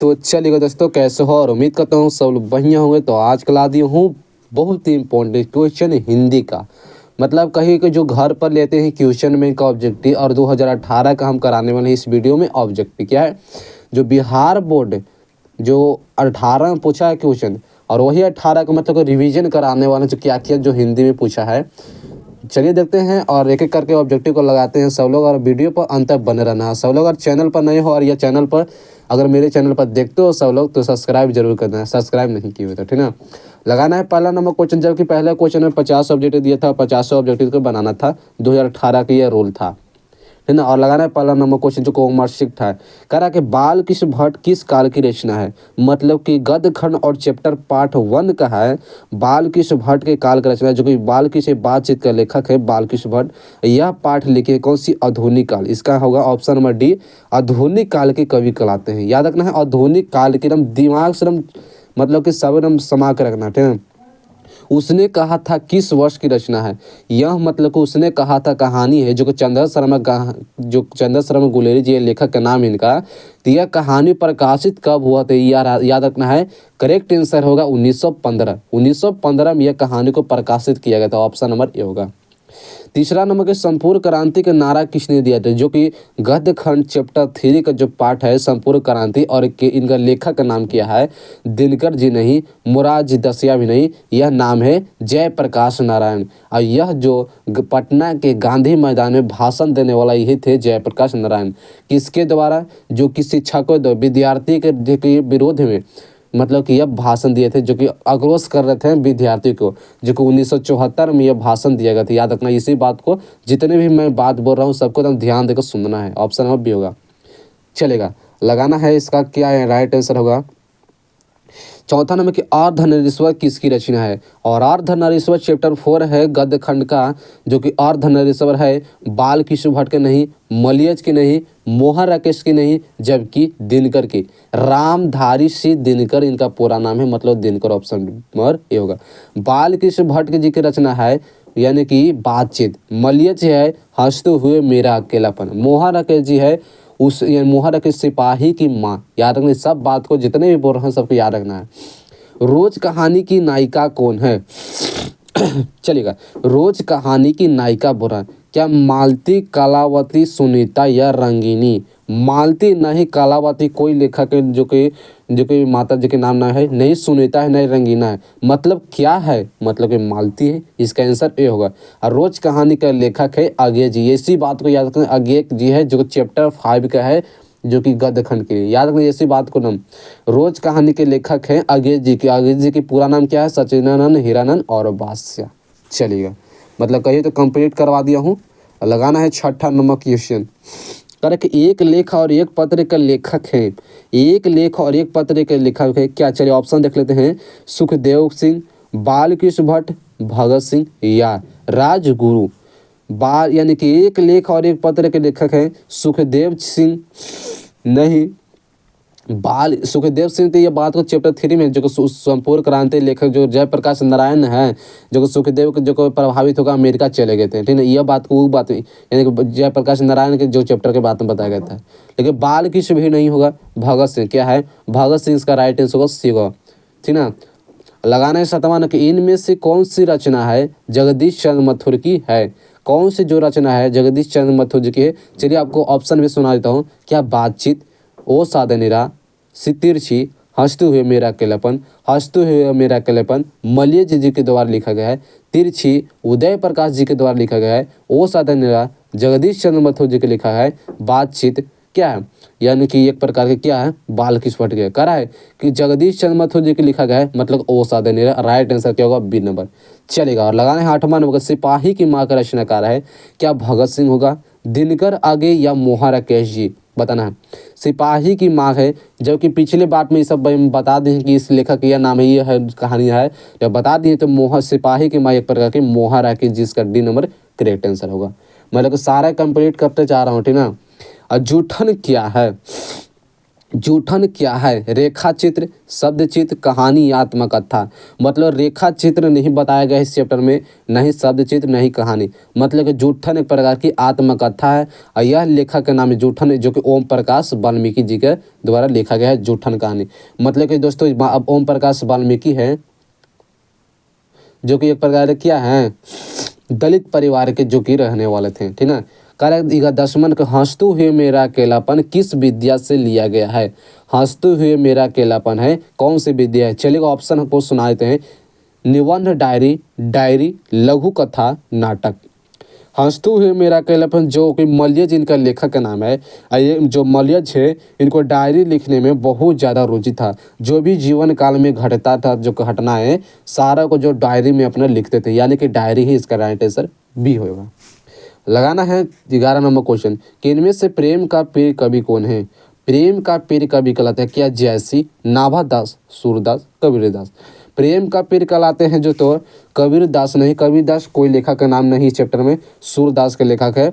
तो चलिएगा दोस्तों, कैसे हो और उम्मीद करता हूँ सब लोग बढ़िया होंगे। तो आज कल दी हूँ बहुत ही इंपॉर्टेंट क्वेश्चन हिंदी का। मतलब कहीं कि जो घर पर लेते हैं क्वेश्चन में का ऑब्जेक्टिव, और 2018 का हम कराने वाले हैं इस वीडियो में। ऑब्जेक्टिव क्या है, जो बिहार बोर्ड जो 18 में पूछा है क्वेश्चन, और वही 18 का मतलब रिवीजन कराने वाले जो क्या किया जो हिंदी में पूछा है। चलिए देखते हैं और एक एक करके ऑब्जेक्टिव को लगाते हैं सब लोग। और वीडियो पर अंत तक बने रहना है सब लोग। अगर चैनल पर नए हो और यह चैनल पर अगर मेरे चैनल पर देखते हो सब लोग, तो सब्सक्राइब जरूर करना है, सब्सक्राइब नहीं किए हुए तो, ठीक ना। लगाना है पहला नंबर क्वेश्चन, जबकि पहले क्वेश्चन में 50 ऑब्जेक्टिव दिया था, 50 ऑब्जेक्टिव को बनाना था। 2018 का यह रूल था, है ना। और लगाना है पहला नंबर क्वेश्चन जो कॉमर्शिक था। कह रहा कि बाल कृष्ण भट्ट किस काल की रचना है। मतलब कि गद्य खंड और चैप्टर पार्ट 1 का है बाल कृष्ण भट्ट के काल का रचना है, जो कि बाल कृष्ण बातचीत का लेखक है बाल कृष्ण भट्ट। यह पाठ लिखे कौन सी आधुनिक काल, इसका होगा ऑप्शन नंबर डी, आधुनिक काल के कवि कहलाते हैं। याद रखना है आधुनिक काल के, एकदम दिमाग से एकदम मतलब कि सब एकदम समा के रखना, ठीक है। उसने कहा था किस वर्ष की रचना है। यह मतलब कि उसने कहा था कहानी है जो कि चंद्र शर्मा गुलेरी जी लेखक का नाम इनका। तो यह कहानी प्रकाशित कब हुआ था, याद रखना है। करेक्ट आंसर होगा 1915। 1915 में यह कहानी को प्रकाशित किया गया था। ऑप्शन नंबर ए होगा। तीसरा नंबर के संपूर्ण क्रांति का नारा किसने दिया था, जो कि गद्य खंड चैप्टर 3 का जो पार्ट है संपूर्ण क्रांति, और इनका लेखक का नाम क्या है, दिनकर जी नहीं, मुरारजी देसाई भी नहीं, यह नाम है जयप्रकाश नारायण। और यह जो पटना के गांधी मैदान में भाषण देने वाला यही थे जयप्रकाश नारायण। किसके द्वारा, जो कि शिक्षकों विद्यार्थी के विरोध में मतलब कि यह भाषण दिए थे, जो कि आक्रोश कर रहे थे विद्यार्थी को, जो कि 1974 में यह भाषण दिया गया था। याद रखना इसी बात को, जितने भी मैं बात बोल रहा हूँ सबको एकदम ध्यान देकर सुनना है। ऑप्शन नंबर बी होगा। चलेगा, लगाना है इसका क्या है, राइट आंसर होगा। चौथा नंबर की अर्धनारीश्वर किसकी रचना है। और अर्धनारीश्वर चैप्टर 4 है गद्य खंड का, जो कि अर्धनारीश्वर है बाल कृष्ण भट्ट के नहीं, मलियज की नहीं, मोहन राकेश की नहीं, जबकि दिनकर की। रामधारी सिंह दिनकर इनका पूरा नाम है, मतलब दिनकर। ऑप्शन नंबर ए होगा। बाल कृष्ण भट्ट जी की रचना है यानी कि बातचीत। मलियज है हंसते हुए मेरा अकेलापन। मोहन राकेश जी है मोहन राकेश सिपाही की माँ। याद रखना सब बात को, जितने भी बोल रहे हैं सबको याद रखना है। रोज कहानी की नायिका कौन है। चलिएगा, रोज कहानी की नायिका बोला, क्या मालती, कलावती, सुनीता या रंगीनी। मालती नहीं, कलावती कोई लेखक है जो कि माता जी के नाम ना है, नहीं सुनीता है, नहीं रंगीना है। मतलब क्या है, मतलब कि मालती है। इसका आंसर ए होगा। और रोज कहानी का लेखक है अज्ञे जी। इसी बात को याद रखना, अज्ञे जी है जो चैप्टर 5 का है, जो कि गद्य खंड के लिए। याद रखना इसी बात को। नाम रोज कहानी के लेखक हैं अज्ञे जी के। अज्ञे जी की पूरा नाम क्या है, सचिदानंद हीरानंद और बादशाह। चलिएगा, मतलब कहिए तो कंप्लीट करवा दिया हूँ। लगाना है छठा नंबर क्वेश्चन। करे कि एक लेख और एक पत्र का लेखक है। एक लेख और एक पत्र के लेखक है क्या। चलिए ऑप्शन देख लेते हैं। सुखदेव सिंह, बाल कृष्ण भट्ट, भगत सिंह या राजगुरु। बाल यानी कि एक लेख और एक पत्र के लेखक हैं सुखदेव सिंह नहीं, सुखदेव सिंह। तो ये बात को चैप्टर 3 में जो संपूर्ण क्रांति लेखक जो जयप्रकाश नारायण है, जो सुखदेव के जो प्रभावित होकर अमेरिका चले गए थे, ठीक है। यह बात को वो बात यानी कि जयप्रकाश नारायण के जो चैप्टर के बात में बताया गया था। लेकिन बाल कृष्ण भी नहीं होगा, भगत सिंह। क्या है, भगत सिंह इसका राइट आंसर होगा सी होगा, ठीक ना। लगाना है सतवान कि इनमें से कौन सी रचना है जगदीश चंद्र मथुर की है। कौन सी जो रचना है जगदीश चंद्र मथुर जी की है। चलिए आपको ऑप्शन भी सुना देता हूँ। क्या बातचीत, ओ साधनेरा, तिरछी, हंसते हुए मेरा अकेलापन, हंसते हुए मेरा अकेलापन मलियज जी के द्वारा लिखा गया है। तिरछी उदय प्रकाश जी के द्वारा लिखा गया है। ओ साधनेरा जगदीश चंद्र मथुर जी के लिखा है। बातचीत क्या है, यानी कि एक प्रकार के क्या है, बाल कृष्ण भट्ट के करा है कि जगदीश चंद्र मथुर जी के लिखा गया है, मतलब ओ साधनेरा। राइट आंसर क्या होगा, बी नंबर। चलेगा, और लगाना है आठवां नंबर। सिपाही की माँ का रचनाकार है क्या। भगत सिंह होगा, दिनकर आगे या मोहन राकेश जी। बताना है। सिपाही की माँ है, जबकि पिछले बार में ये सब बता दें कि इस लेखक का नाम है, ये है कहानी है, जब बता दिए तो मोहन सिपाही की माँ एक प्रकार की मोहन राकेश, जिसका डी नंबर करेक्ट आंसर होगा। मतलब सारा कंप्लीट करते जा रहा हूँ, ठीक ना। और जूठन क्या है। जूठन क्या है? रेखा चित्र, शब्द चित्र, कहानी, आत्मकथा। मतलब रेखा चित्र नहीं बताया गया इस चैप्टर में, नहीं शब्द चित्र, नहीं कहानी। मतलब कि जूठन एक प्रकार की आत्मकथा है और यह लेखक का नाम है जूठन, जो कि ओम प्रकाश वाल्मीकि जी के द्वारा लिखा गया है जूठन कहानी। मतलब कि दोस्तों अब ओम प्रकाश वाल्मीकि है जो कि एक प्रकार क्या है, दलित परिवार के जो कि रहने वाले थे, ठीक ना। करेक्ट। दशमन का हंसते हुए मेरा अकेलापन किस विद्या से लिया गया है? हंसते हुए मेरा अकेलापन है कौन सी विद्या है? चलिए ऑप्शन हमको सुना देते हैं। निबंध, डायरी, लघु कथा, नाटक। हंसते हुए मेरा अकेलापन जो कि मलयज इनका लेखक का नाम है। ये जो मलयज है इनको डायरी लिखने में बहुत ज़्यादा रुचि था। जो भी जीवन काल में घटता था, जो घटनाएं सारा को जो डायरी में अपना लिखते थे, यानी कि डायरी ही इसका राइट आंसर बी होगा। लगाना है 11 नंबर क्वेश्चन कि इनमें से प्रेम का प्रिय कवि कौन है? प्रेम का प्रिय कवि कहलाते हैं क्या? जयसी, नाभादास, सूरदास, कबीरदास। प्रेम का पीर कहलाते हैं जो तो कबीरदास नहीं, कबीरदास कोई लेखक का नाम नहीं इस चैप्टर में, सूरदास के लेखक है,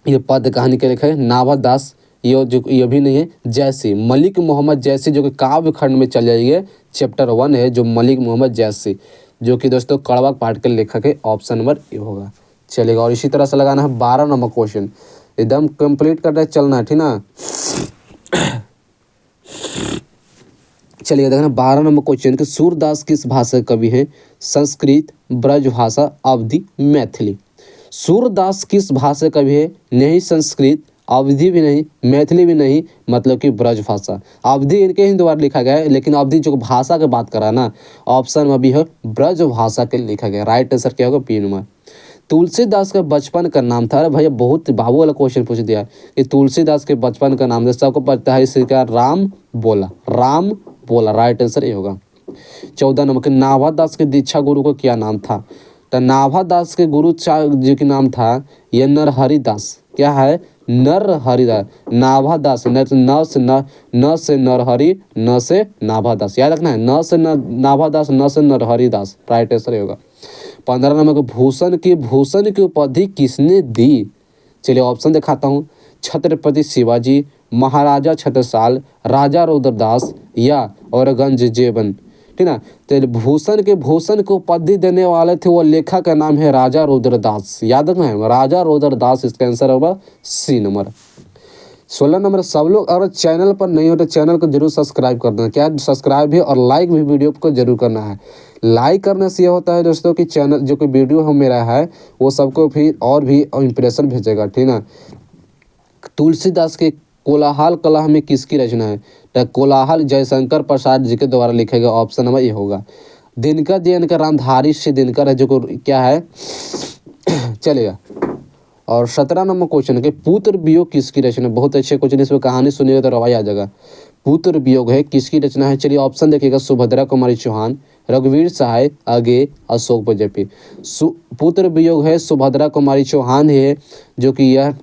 ये पद्य कहानी के लेखक है। नाभादास ये भी नहीं है। जैसी, मलिक मोहम्मद जैसी जो कि काव्य खंड में चल जाइए, चैप्टर 1 है जो मलिक मोहम्मद जैसी, जो कि दोस्तों कड़वा पाठ के लेखक है। ऑप्शन नंबर ए होगा। चलेगा। और इसी तरह से लगाना है 12 नंबर क्वेश्चन, एकदम कंप्लीट करते चलना है, ठीक ना। चलिए देखना 12 नंबर क्वेश्चन कि सूरदास किस भाषा के कवि हैं? संस्कृत, ब्रजभाषा, अवधी, मैथिली। सूरदास किस भाषा कवि है? नहीं संस्कृत, अवधी भी नहीं, मैथिली भी नहीं, मतलब कि ब्रजभाषा। अवधी इनके ही द्वारा लिखा गया है, लेकिन अवधी जो भाषा की बात करा ना, ऑप्शन में भी है ब्रजभाषा के लिखा गया। राइट आंसर क्या होगा? B number. तुलसीदास का बचपन का नाम था। अरे भैया बहुत बाबू वाला क्वेश्चन पूछ दिया कि तुलसीदास के बचपन का नाम था, सबको पता है इसका राम बोला, राम बोला। राइट आंसर ये होगा। 14 नंबर के नाभादास के दीक्षा गुरु को क्या नाम था? तो नाभादास के गुरु जी के नाम था ये नरहरि दास। क्या है? नरहरिदास। नाभादास न से नरहरि, न से नाभादास, याद रखना है। न से नाभादास, न से नरहरिदास। राइट आंसर होगा। 15 नंबर को भूषण की उपाधि किसने दी? चलिए ऑप्शन दिखाता हूँ। छत्रपति शिवाजी, महाराजा छत्रसाल, राजा रुद्रदास या औरंगजेबन, ठीक ना। तो भूषण के उपाधि देने वाले थे वो लेखक का नाम है राजा रुद्रदास। याद रखना है राजा रुद्रदास, इसका आंसर होगा सी नंबर। 16 नंबर, सब लोग अगर चैनल पर नहीं हो तो चैनल को जरूर सब्सक्राइब कर देना। क्या सब्सक्राइब भी और लाइक भी वीडियो को जरूर करना है। लाइक करने से यह होता है दोस्तों कि चैनल जो कि वीडियो है मेरा है वो सबको फिर और भी इंप्रेशन भेजेगा, ठीक ना। तुलसीदास के कोलाहल कला में किसकी रचना है? तो कोलाहल जयशंकर प्रसाद जी के द्वारा लिखे गए। ऑप्शन नंबर ये होगा। दिनकर जी इनका रामधारी से दिनकर है जो को क्या है चलेगा। और 17 नंबर क्वेश्चन के पुत्र वियोग किसकी रचना? बहुत अच्छे क्वेश्चन, इसमें कहानी सुनिएगा तो रवाई आ जाएगा। पुत्र वियोग है किसकी रचना है? चलिए ऑप्शन देखिएगा। सुभद्रा कुमारी चौहान, रघुवीर सहाय, आगे अशोक बजपेयी। पुत्र वियोग है सुभद्रा कुमारी चौहान है जो कि यह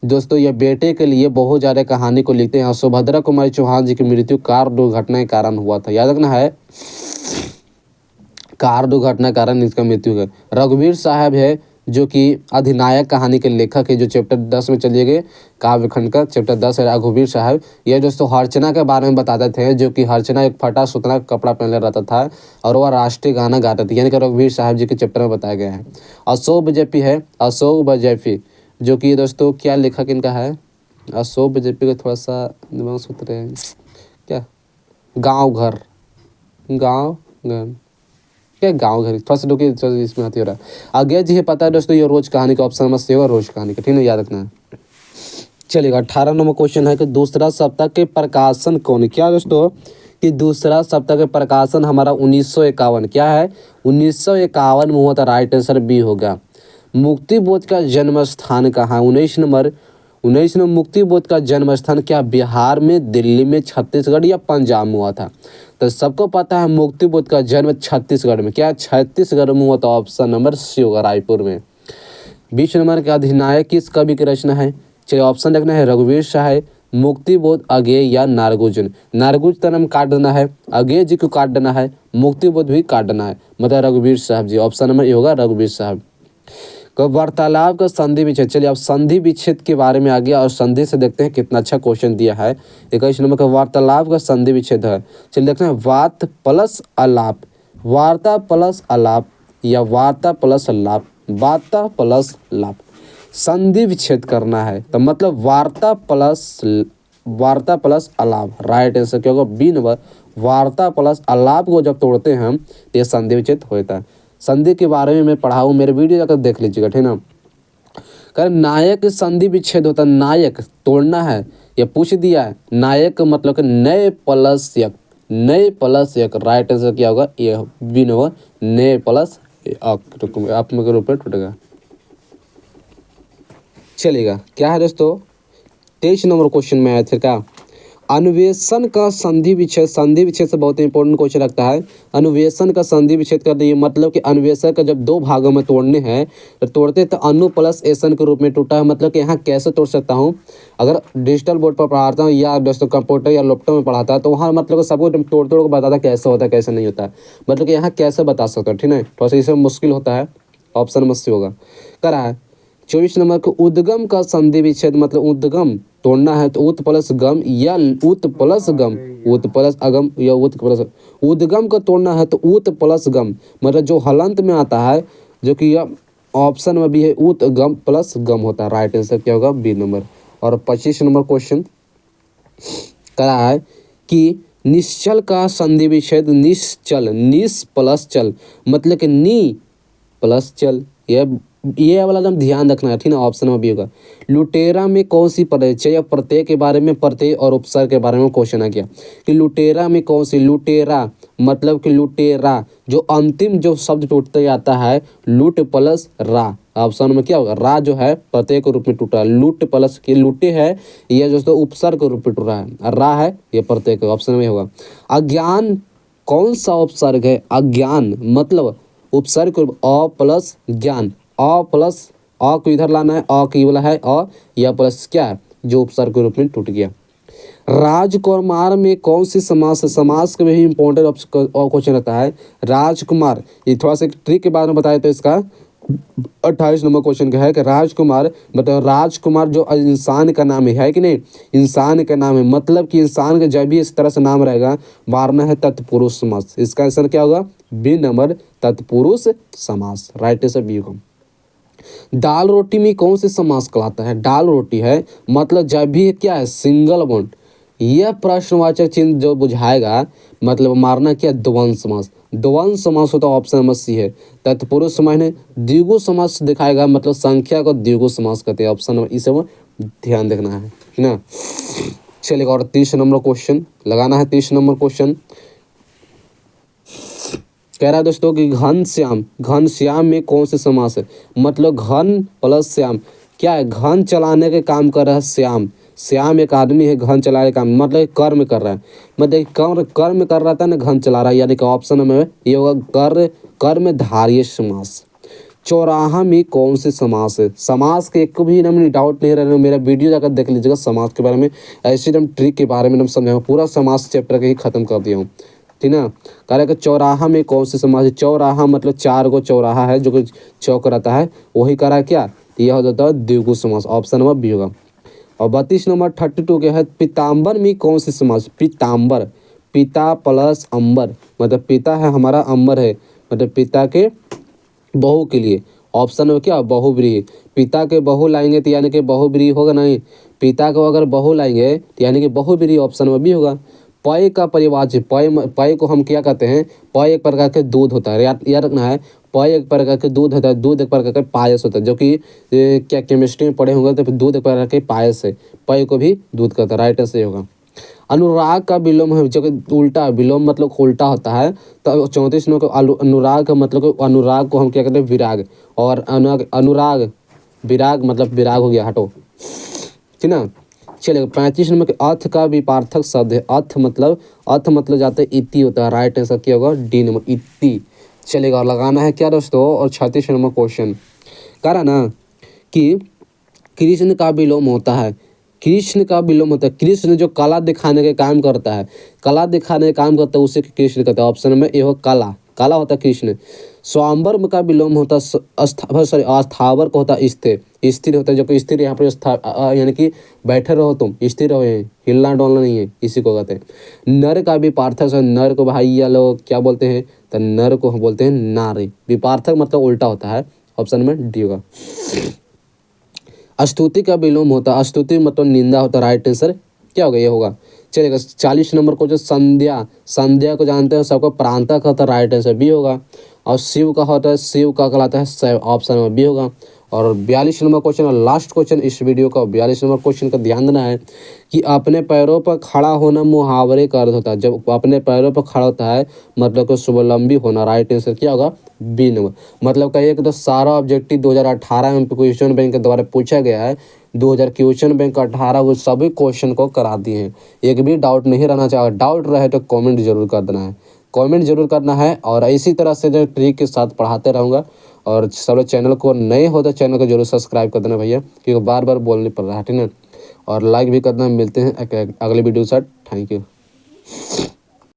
दोस्तों यह बेटे के लिए बहुत ज़्यादा कहानी को लिखते हैं। सुभद्रा कुमारी चौहान जी की मृत्यु कार दुर्घटना के कारण हुआ था। याद रखना है कार दुर्घटना के कारण इसका मृत्यु है। रघुवीर साहब है जो कि अधिनायक कहानी के लेखक है, जो चैप्टर 10 में चलिए गए काव्य खंड का चैप्टर 10 है। रघुवीर साहब यह दोस्तों हर्चना के बारे में बताते थे, जो कि हर्चना एक फटा सुतना कपड़ा पहने रहता था और वह राष्ट्रीय गाना गाता था, यानी कि रघुवीर साहब जी के चैप्टर में बताया गया है। अशोक बजपेयी है, अशोक बजपेयी जो कि दोस्तों क्या लेखक इनका है? अशोक बजपेयी को थोड़ा सा दिमाग सूत्र है क्या? गाँव घर क्या गाँव घर, थोड़ा सा रुकिए इसमें आती हो रहा है। आगे जी है पता है दोस्तों ये रोज कहानी का ऑप्शन नंबर सी होगा, रोज कहानी का, ठीक है याद रखना है। चलिएगा 18 नंबर क्वेश्चन है कि दूसरा सप्ताह के प्रकाशन कौन? क्या दोस्तों कि दूसरा सप्ताह के प्रकाशन हमारा 1951 क्या है? 1951 में हुआ था। राइट आंसर बी होगा। मुक्ति बोध का जन्म स्थान कहाँ? 19 नंबर मुक्ति बोध का जन्म स्थान क्या बिहार में, दिल्ली में, छत्तीसगढ़ या पंजाब में हुआ था? तो सबको पता है मुक्ति बोध का जन्म छत्तीसगढ़ में, क्या छत्तीसगढ़ में हुआ था? ऑप्शन नंबर सी होगा, रायपुर में। 20 नंबर का अधिनायक किस कवि की रचना है? चलिए ऑप्शन देखना है। रघुवीर सहाय, मुक्ति बोध, अगेय या नारगुजन। नारगुज का नाम काट देना है, अगेय जी को काट देना है, मुक्ति बोध भी काट देना है, मतलब रघुवीर साहब जी। ऑप्शन नंबर ये होगा रघुवीर साहब। तो वार्तालाप का संधि विच्छेद। चलिए अब संधि विच्छेद के बारे में आ गया और संधि से देखते हैं कितना अच्छा क्वेश्चन दिया है। 21 नंबर का वार्तालाप का संधि विच्छेद है। चलिए देखते हैं वार्त प्लस अलाप, वार्ता प्लस अलाप या वार्ता प्लस अलाप, वार्ता प्लस लाप, संधि विच्छेद करना है तो मतलब वार्ता प्लस अलाप। राइट आंसर क्या होगा? B number. वार्ता प्लस अलाप को जब तोड़ते हैं हम तो ये संधि विच्छेद होता है। संधि के बारे में मैं पढ़ा हूँ, मेरे वीडियो जाकर देख लीजिएगा, ठीक ना। कर नायक संधि विच्छेद होता है, नायक तोड़ना है, ये पूछ दिया है। नायक का मतलब कि नए प्लस यक, नए प्लस यक। राइट आंसर क्या होगा? ये बी नंबर, नए प्लस आप में रूप में टूटेगा। चलेगा क्या है दोस्तों? 23 नंबर क्वेश्चन में आया थे क्या? अन्वेषण का संधि विच्छेद। संधि विच्छेद से बहुत इंपॉर्टेंट क्वेश्चन लगता है। अन्वेषण का संधि विच्छेद कर दिए मतलब कि अन्वेषण का जब दो भागों में तोड़ने हैं तो तोड़ते तो अनु प्लस एसन के रूप में टूटा है। मतलब कि यहाँ कैसे तोड़ सकता हूँ? अगर डिजिटल बोर्ड पर पढ़ाता हूँ या दोस्तों कंप्यूटर या लैपटॉप में पढ़ाता है तो वहाँ मतलब सबको तोड़ तोड़ को बताता कैसे होता है कैसे नहीं होता है। मतलब कि यहाँ कैसे बता सकता हूँ, ठीक है। थोड़ा सा इसमें मुश्किल होता है, ऑप्शन मस्त होगा। करा है 24 नंबर को उद्गम का संधि विच्छेद। मतलब उद्गम तोड़ना है तो उत प्लस गम या उत प्लस गम, उत प्लस अगम या उत प्लस। उद्गम को तोड़ना है तो उत प्लस गम, मतलब जो हलंत में आता है, जो कि यह ऑप्शन में भी है, उत गम प्लस गम होता है। राइट आंसर क्या होगा? B number. और 25 नंबर क्वेश्चन करा है कि निश्चल का संधि विच्छेद। निश्चल, निस प्लस चल मतलब कि नी प्लस चल, ये वाला एकदम ध्यान रखना है, ठीक ना। ऑप्शन में भी होगा। लुटेरा में कौन सी परिचय या प्रत्यय के बारे में, प्रत्यय और उपसर्ग के बारे में क्वेश्चन आ गया कि लुटेरा में कौन सी। लुटेरा मतलब कि लुटेरा जो अंतिम जो शब्द टूटते जाता है लुट प्लस रा। ऑप्शन में क्या होगा? रा जो है प्रत्यय के रूप में टूटा, लुट प्लस की लुटे है यह दोस्तों उपसर्ग के रूप में टूट रहा है, रा है ये प्रत्यय के। ऑप्शन में होगा। अज्ञान कौन सा उपसर्ग है? अज्ञान मतलब उपसर्ग अ प्लस ज्ञान, अ प्लस अ को इधर लाना है, अ की वाला है अ, या प्लस क्या है जो उपसर्ग के रूप में टूट गया। राजकुमार में कौन सी समास है? समास का भी इंपॉर्टेंट क्वेश्चन रहता है। राजकुमार, ये थोड़ा सा ट्रिक के बारे में बताए तो इसका 28 नंबर क्वेश्चन का है कि राजकुमार मतलब राजकुमार जो इंसान का नाम है कि नहीं, इंसान का नाम है। मतलब कि इंसान का जब भी इस तरह से नाम रहेगा मारना है तत्पुरुष समास। इसका आंसर क्या होगा? बी नंबर, तत्पुरुष समास। राइट आंसर बी होगा। दाल रोटी में कौन से समास कहलाता है? दाल रोटी है मतलब जब भी क्या है सिंगल बॉन्ड, यह प्रश्नवाचक चिन्ह जो बुझाएगा मतलब मारना क्या? द्वंद्व समास। द्वंद्व समास होता है, ऑप्शन नंबर सी है। तत्पुरुष समास ने द्विगु समास दिखाएगा मतलब संख्या को द्विगु समास कहते हैं। ऑप्शन नंबर इसे ध्यान देखना है ना। चलिएगा और 30 नंबर क्वेश्चन लगाना है। 30 नंबर क्वेश्चन कह रहा है दोस्तों कि घनश्याम, घनश्याम में कौन से समास है? मतलब घन प्लस श्याम, क्या है? घन चलाने के काम कर रहा है श्याम। श्याम एक आदमी है, घन चलाने का काम मतलब कर्म कर रहा है, मतलब कर्म कर रहा था ना, घन चला रहा है, यानी कि ऑप्शन में ये होगा कर्मधारय समास। चौराहा में कौन से समास है? समास के एक भी एकदम डाउट नहीं रहना, मेरा वीडियो जाकर देख लीजिएगा समास के बारे में, ऐसे एकदम ट्रिक के बारे में एकदम समझाऊंगा, पूरा समास चैप्टर के ही खत्म कर दिया हूँ, ठीक ना। कह रहा है कि चौराहा में कौन से समास है? चौराहा मतलब 4 गो चौराहा है जो कि चौक रहता है, वही कह रहा है क्या? यह हो जाता है द्विगु समास। ऑप्शन नंबर बी होगा। और 32 नंबर 32 के है पीताम्बर में कौन से समास? पीताम्बर, पिता प्लस अंबर मतलब पिता है हमारा, अंबर है मतलब पिता के बहू के लिए। ऑप्शन में क्या? बहुब्रीहि। पिता के बहू लाएंगे तो यानी कि बहुब्रीहि होगा नहीं, पिता को अगर बहू लाएंगे तो यानी कि बहुब्रीहि। ऑप्शन में भी होगा। पय का परिवाच्य, पय को हम क्या कहते हैं? पय एक प्रकार के दूध होता है, याद रखना है। पय एक प्रकार के दूध होता है, दूध एक प्रकार का पायस होता है, जो कि क्या केमिस्ट्री में पढ़े होंगे तो फिर दूध एक प्रकार के पायस है, पय को भी दूध कहता है। राइट आंसर होगा। अनुराग का विलोम है, जो कि उल्टा, विलोम मतलब उल्टा होता है। तो 34 नंबर को अनुराग का मतलब अनुराग को हम क्या कहते हैं? विराग। और अनुराग विराग मतलब विराग हो गया, हटो, ठीक ना। चलिए 35 नंबर के अर्थ का विपार्थक शब्द है। अर्थ मतलब जाते इति होता है। राइट आंसर क्या होगा? डी नंबर, इति। चलेगा और लगाना है क्या दोस्तों? और 36 नंबर क्वेश्चन कह रहा ना कि कृष्ण का विलोम होता है। कृष्ण का विलोम होता है, कृष्ण जो कला दिखाने के काम करता है, कला दिखाने का काम करता है उसे कृष्ण कहता है। ऑप्शन में ये हो कला, काला होता है कृष्ण। स्वाम्बर का विलोम होता अस्थावर को होता स्थिर, स्थिर होता है, जबकि स्थिर यहाँ पर यानी कि बैठे रहो तुम, स्थिर रहो, हिलना डोलना नहीं है, इसी को कहते हैं। नर का विपार्थक, नर को भाई या लोग क्या बोलते हैं, तो नर को बोलते हैं नारी। विपार्थक मतलब उल्टा होता है, ऑप्शन में डी होगा। स्तुति का विलोम होता है, स्तुति मतलब निंदा होता है, राइट आंसर क्या होगा, ये होगा। चलेगा 40 नंबर को जो संध्या, संध्या को जानते हैं सबको, प्रांतक होता है, राइट आंसर बी होगा। और शिव का होता है, शिव का कहलाता है शैव, ऑप्शन में बी होगा। और 42 नंबर क्वेश्चन और लास्ट क्वेश्चन इस वीडियो का, 42 नंबर क्वेश्चन का ध्यान देना है कि अपने पैरों पर खड़ा होना मुहावरे का अर्थ होता है। जब अपने पैरों पर खड़ा होता है मतलब कि स्वावलंबी होना, राइट आंसर क्या होगा, बी नंबर। मतलब कहिए कि तो सारा ऑब्जेक्टिव 2018 में क्वेश्चन बैंक के द्वारा पूछा गया है, 2000 क्वेश्चन बैंक 18 वो सभी क्वेश्चन को करा दिए हैं, एक भी डाउट नहीं रहना चाहिए। अगर डाउट रहे तो कमेंट जरूर कर देना है, कमेंट जरूर करना है। और इसी तरह से जो ट्रिक के साथ पढ़ाते रहूँगा। और सब लोग चैनल को नए हो तो चैनल को जरूर सब्सक्राइब कर देना भैया, क्योंकि बार बार बोलने पड़ रहा है, ठीक है। और लाइक भी करना। मिलते हैं अगले वीडियो के साथ, थैंक यू।